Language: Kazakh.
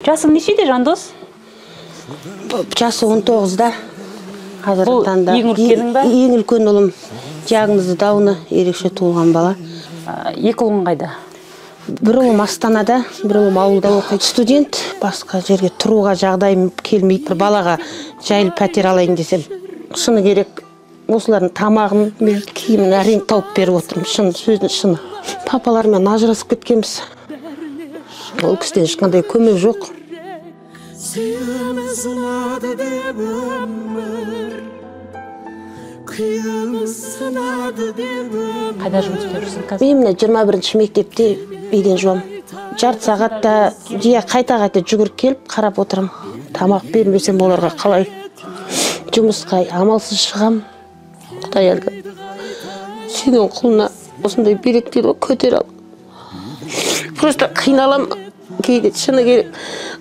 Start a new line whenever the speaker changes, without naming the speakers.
Жасың нешеде, Жандос?
Жасы 19-да.
Бұл ең үлкенің бе?
Ең үлкен ұлым. Диагнозы Дауны ерекше туылған бала.
Екі ұлың қайда?
Бір ұлым Астанада, бір ұлым ауылда оқиды. Студент, басқа жерге тұруға жағдайым келмейді. Bir балаға жайлы пәтер алайын десем, шыны керек. Осылардың тамағын, киімін әрең тауып беріп отырмын. Шыны, сөздің шыны. Папалармен ажырасып кеткенбіз. Ол кісіден ешқандай көмек жоқ.
Қайда жұмыс істеп жүрсің қазір?
Мен мына 21-ші мектепте беден жуам. Жарты сағатта жия қайта-қайта жүгіріп келіп қарап отырам. Тамақ бермесем оларға қалай жұмысқа амалсыз шығам. Құдай әлгі сүйген құлына осындай беректі көтер ал. Просто қиналам. Кейде шыны керек.